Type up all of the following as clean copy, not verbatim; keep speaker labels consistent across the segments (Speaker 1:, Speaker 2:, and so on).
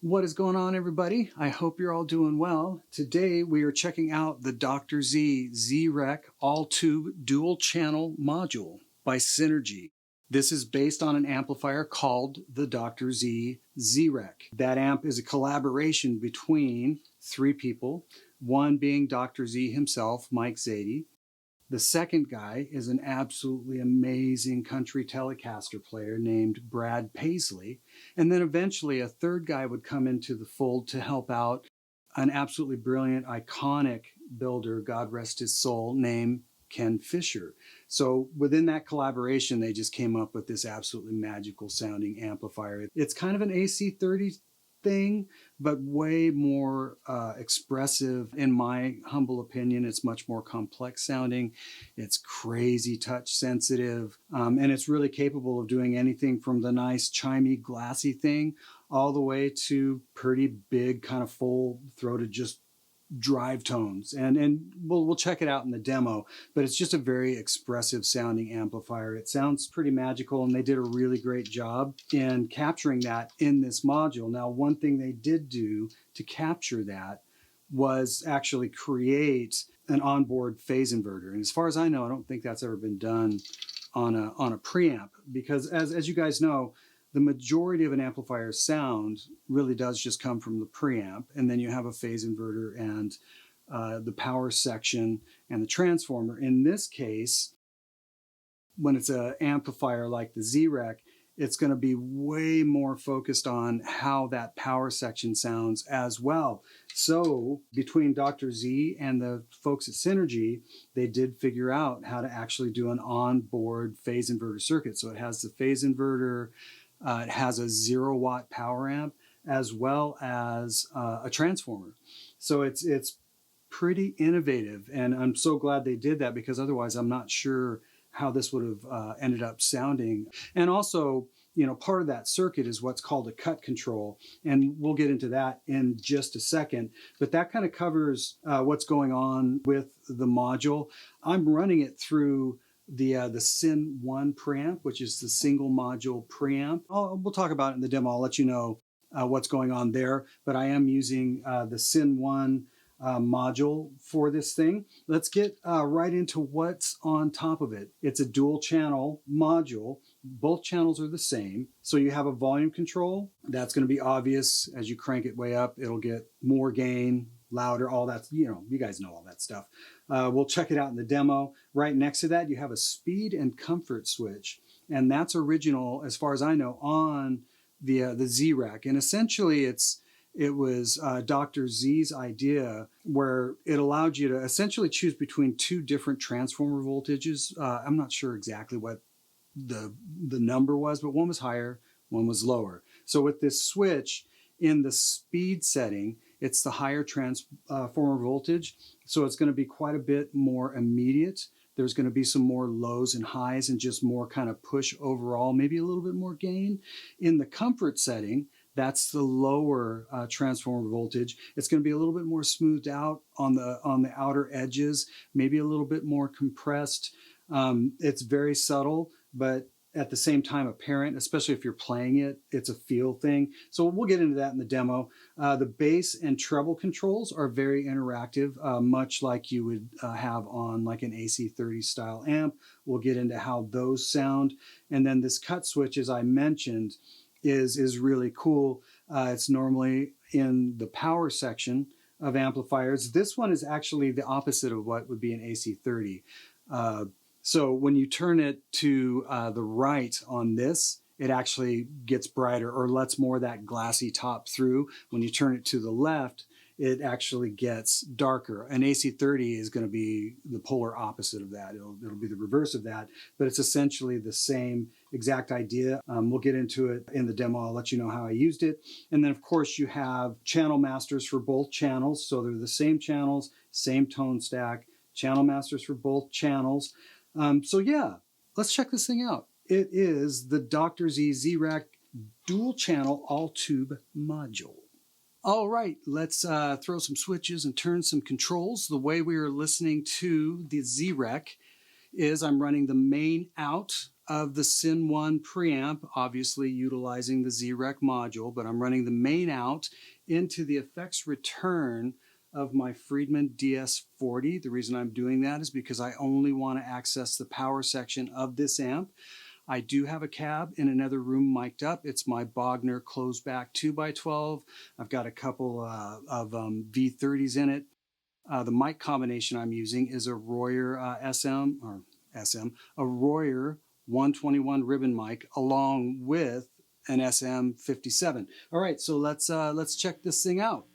Speaker 1: What is going on, everybody? I hope you're all doing well. Today we are checking out the Dr. Z Z-Rec all-tube dual-channel module by Synergy. This is based on an amplifier called the Dr. Z Z-Rec. That amp is a collaboration between three people, one being Dr. Z himself, Mike Zadie. The second guy is an absolutely amazing country Telecaster player named Brad Paisley. And then eventually a third guy would come into the fold to help out, an absolutely brilliant, iconic builder, God rest his soul, named Ken Fisher. So within that collaboration, they just came up with this absolutely magical sounding amplifier. It's kind of an AC30 thing, but way more expressive. In my humble opinion, it's much more complex sounding. It's crazy touch sensitive, and it's really capable of doing anything from the nice chimey glassy thing all the way to pretty big kind of full throated just drive tones, and we'll check it out in the demo, but it's just a very expressive sounding amplifier. It sounds pretty magical, and they did a really great job in capturing that in this module. Now, one thing they did do to capture that was actually create an onboard phase inverter, and as far as I know, I don't think that's ever been done on a preamp, because as you guys know, the majority of an amplifier's sound really does just come from the preamp, and then you have a phase inverter and the power section and the transformer. In this case, when it's an amplifier like the Z-Rec, it's going to be way more focused on how that power section sounds as well. So between Dr. Z and the folks at Synergy, they did figure out how to actually do an onboard phase inverter circuit. So it has the phase inverter, it has a 0-watt power amp, as well as a transformer. So it's pretty innovative, and I'm so glad they did that, because otherwise I'm not sure how this would have ended up sounding. And also, you know, part of that circuit is what's called a cut control, and we'll get into that in just a second. But that kind of covers what's going on with the module. I'm running it through the Syn 1 preamp, which is the single module preamp. We'll talk about it in the demo. I'll let you know what's going on there, but I am using the Syn 1 module for this thing. Let's get right into what's on top of it. It's a dual channel module. Both channels are the same. So you have a volume control. That's going to be obvious. As you crank it way up, it'll get more gain, louder, all that, you know, you guys know all that stuff. We'll check it out in the demo. Right next to that, you have a speed and comfort switch, and that's original, as far as I know, on the Z-Rec. And essentially, it was Dr. Z's idea, where it allowed you to essentially choose between two different transformer voltages. I'm not sure exactly what the number was, but one was higher, one was lower. So with this switch in the speed setting, it's the higher transformer voltage, so it's going to be quite a bit more immediate. There's going to be some more lows and highs and just more kind of push overall, maybe a little bit more gain. In the comfort setting, that's the lower transformer voltage. It's going to be a little bit more smoothed out on the outer edges, maybe a little bit more compressed. It's very subtle, but at the same time apparent, especially if you're playing it. It's a feel thing. So we'll get into that in the demo. The bass and treble controls are very interactive, much like you would have on like an AC30 style amp. We'll get into how those sound. And then this cut switch, as I mentioned, is really cool. It's normally in the power section of amplifiers. This one is actually the opposite of what would be an AC30. So when you turn it to the right on this, it actually gets brighter or lets more of that glassy top through. When you turn it to the left, it actually gets darker. An AC30 is going to be the polar opposite of that. It'll be the reverse of that, but it's essentially the same exact idea. We'll get into it in the demo. I'll let you know how I used it. And then, of course, you have channel masters for both channels. So they're the same channels, same tone stack, channel masters for both channels. So yeah, let's check this thing out. It is the Dr. Z Z-Rec dual channel all tube module. All right, let's throw some switches and turn some controls. The way we are listening to the Z-Rec is I'm running the main out of the Syn 1 preamp, obviously utilizing the Z-Rec module, but I'm running the main out into the effects return of my Friedman DS40. The reason I'm doing that is because I only want to access the power section of this amp. I do have a cab in another room mic'd up. It's my Bogner closed back 2x12. I've got a couple of V30s in it. The mic combination I'm using is a Royer a Royer 121 ribbon mic along with an SM57. All right, so let's check this thing out.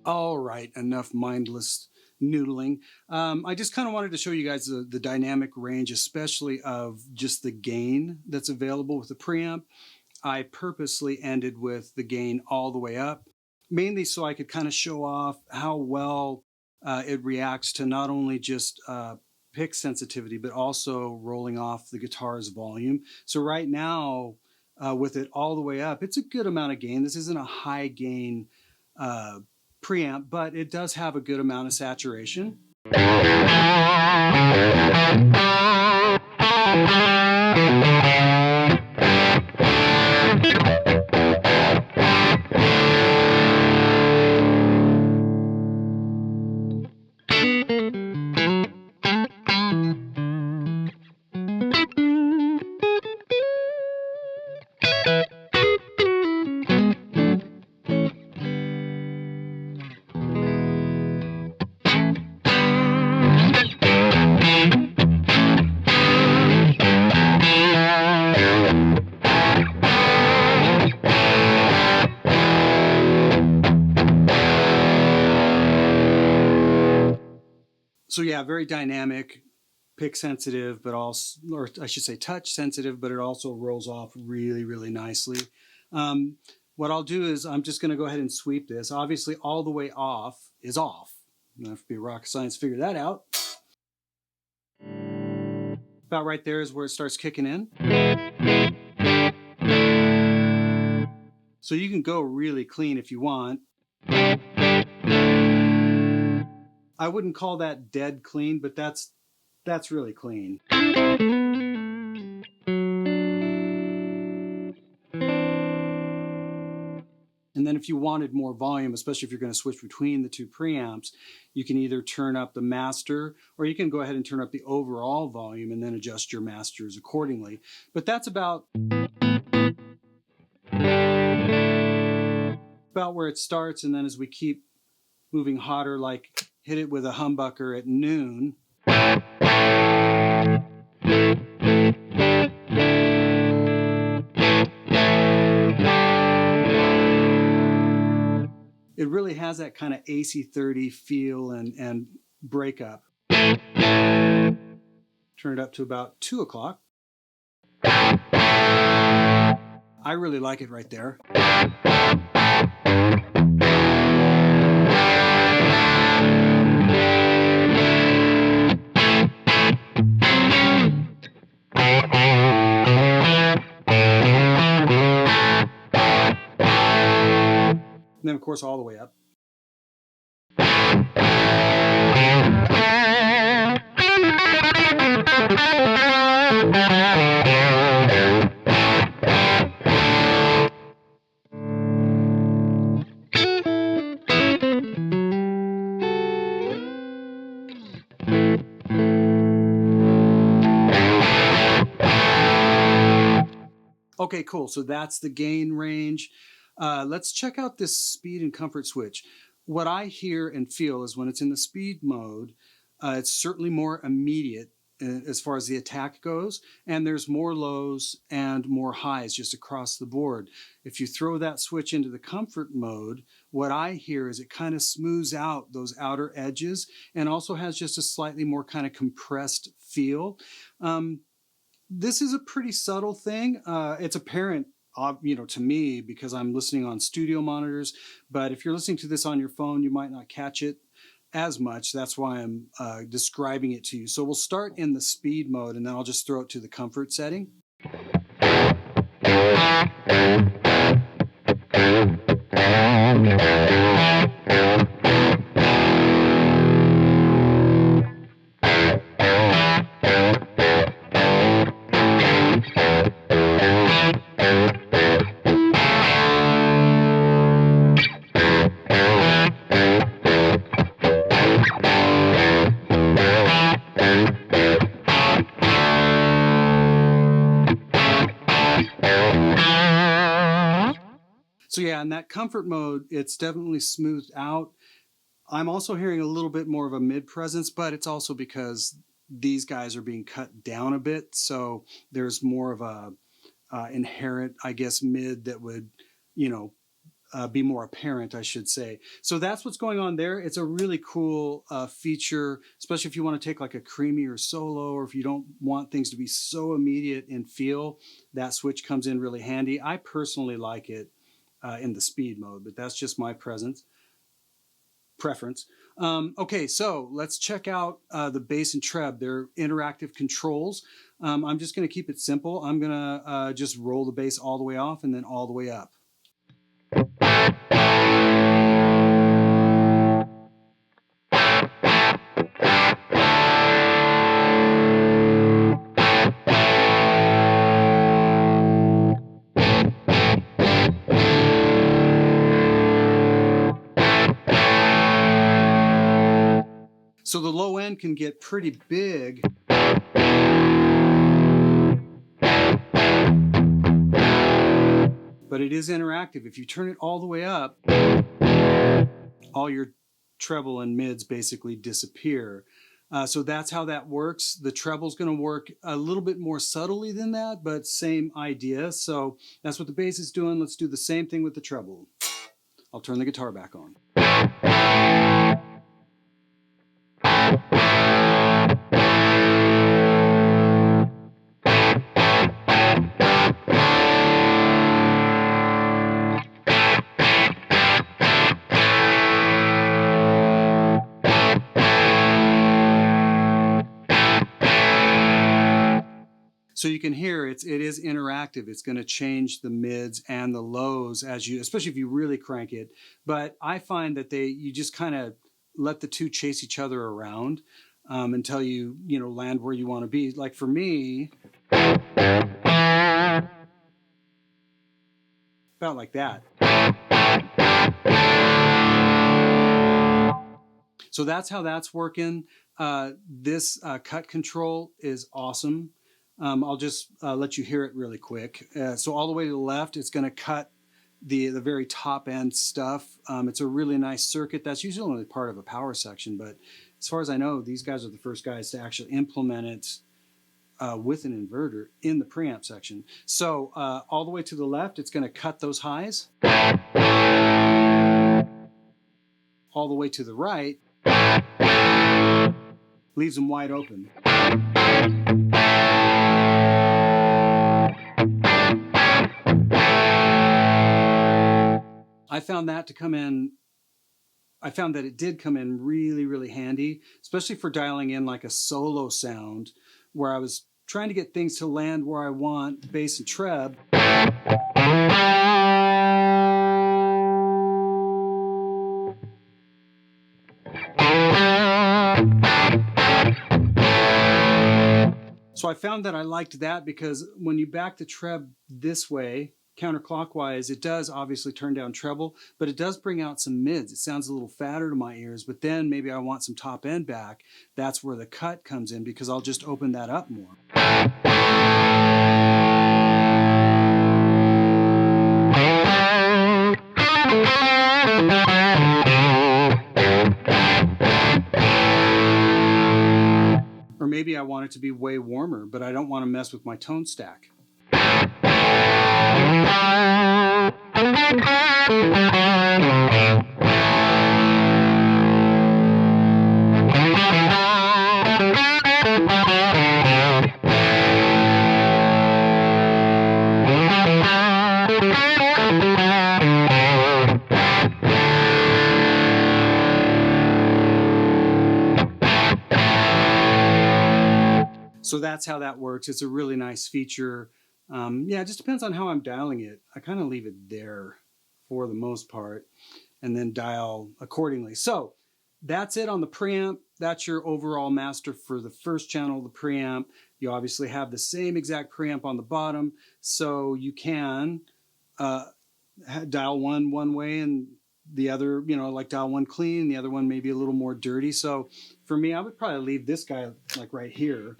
Speaker 1: All right, enough mindless noodling. I just kind of wanted to show you guys the dynamic range, especially of just the gain that's available with the preamp. I purposely ended with the gain all the way up, mainly so I could kind of show off how well it reacts to not only just pick sensitivity, but also rolling off the guitar's volume. So right now, with it all the way up, it's a good amount of gain. This isn't a high gain preamp, but it does have a good amount of saturation. So yeah, very dynamic, pick sensitive, but also, or I should say touch sensitive, but it also rolls off really, really nicely. What I'll do is I'm just going to go ahead and sweep this. Obviously, all the way off is off. You don't have to be rocket science to figure that out. About right there is where it starts kicking in. So you can go really clean if you want. I wouldn't call that dead clean, but that's really clean. And then if you wanted more volume, especially if you're going to switch between the two preamps, you can either turn up the master or you can go ahead and turn up the overall volume and then adjust your masters accordingly. But that's about where it starts. And then as we keep moving hotter, like hit it with a humbucker at noon. It really has that kind of AC30 feel and breakup. Turn it up to about 2 o'clock. I really like it right there. And then, of course, all the way up. Okay, cool. So that's the gain range. Let's check out this speed and comfort switch. What I hear and feel is when it's in the speed mode, it's certainly more immediate as far as the attack goes, and there's more lows and more highs just across the board. If you throw that switch into the comfort mode, what I hear is it kind of smooths out those outer edges and also has just a slightly more kind of compressed feel. This is a pretty subtle thing. It's apparent, to me because I'm listening on studio monitors. But if you're listening to this on your phone, you might not catch it as much. That's why I'm describing it to you. So we'll start in the speed mode, and then I'll just throw it to the comfort setting. So yeah, in that comfort mode, it's definitely smoothed out. I'm also hearing a little bit more of a mid presence, but it's also because these guys are being cut down a bit. So there's more of a inherent, I guess, mid that would, be more apparent, I should say. So that's what's going on there. It's a really cool feature, especially if you want to take like a creamier solo, or if you don't want things to be so immediate in feel, that switch comes in really handy. I personally like it in the speed mode, but that's just my preference. Okay, so let's check out the bass and treb. They're interactive controls. I'm just going to keep it simple. I'm going to just roll the bass all the way off and then all the way up. So the low end can get pretty big. But it is interactive. If you turn it all the way up, all your treble and mids basically disappear. So that's how that works. The treble is going to work a little bit more subtly than that, but same idea. So that's what the bass is doing. Let's do the same thing with the treble. I'll turn the guitar back on. So you can hear it is interactive. It's going to change the mids and the lows as you, especially if you really crank it. But I find that you just kind of let the two chase each other around until you land where you want to be. Like for me, about like that. So that's how that's working. This cut control is awesome. I'll just let you hear it really quick. So all the way to the left, it's going to cut the very top end stuff. It's a really nice circuit. That's usually only part of a power section, but as far as I know, these guys are the first guys to actually implement it with an inverter in the preamp section. So all the way to the left, it's going to cut those highs. all the way to the right, leaves them wide open. I found that it did come in really, really handy, especially for dialing in like a solo sound where I was trying to get things to land where I want, bass and treb. So I found that I liked that because when you back the treb this way, counterclockwise, it does obviously turn down treble, but it does bring out some mids. It sounds a little fatter to my ears, but then maybe I want some top end back. That's where the cut comes in because I'll just open that up more. Or maybe I want it to be way warmer, but I don't want to mess with my tone stack. So that's how that works. It's a really nice feature. Yeah, it just depends on how I'm dialing it. I kind of leave it there for the most part and then dial accordingly. So that's it on the preamp. That's your overall master for the first channel, the preamp. You obviously have the same exact preamp on the bottom, so you can dial one way and the other, like dial one clean, the other one maybe a little more dirty. So for me, I would probably leave this guy like right here.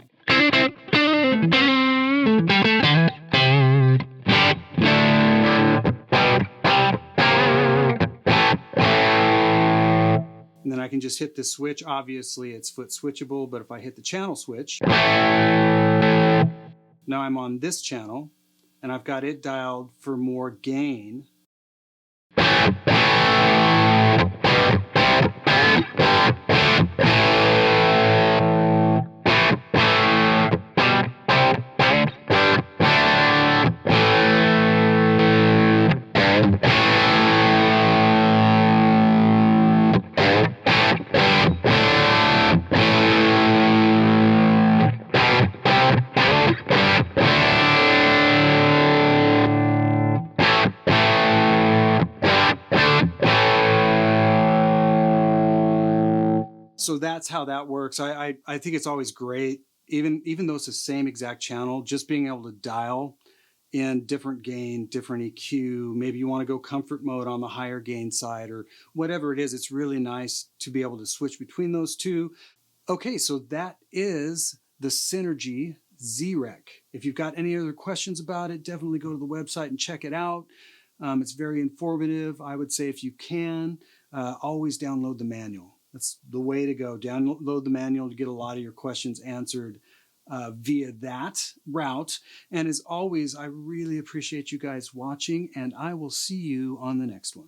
Speaker 1: And then I can just hit the switch. Obviously, it's foot switchable, but if I hit the channel switch, now I'm on this channel, and I've got it dialed for more gain. So that's how that works. I think it's always great, even though it's the same exact channel, just being able to dial in different gain, different EQ. Maybe you want to go comfort mode on the higher gain side or whatever it is. It's really nice to be able to switch between those two. Okay, so that is the Synergy Z-Rec. If you've got any other questions about it, definitely go to the website and check it out. It's very informative. I would say if you can, always download the manual. That's the way to go. Download the manual to get a lot of your questions answered via that route. And as always, I really appreciate you guys watching, and I will see you on the next one.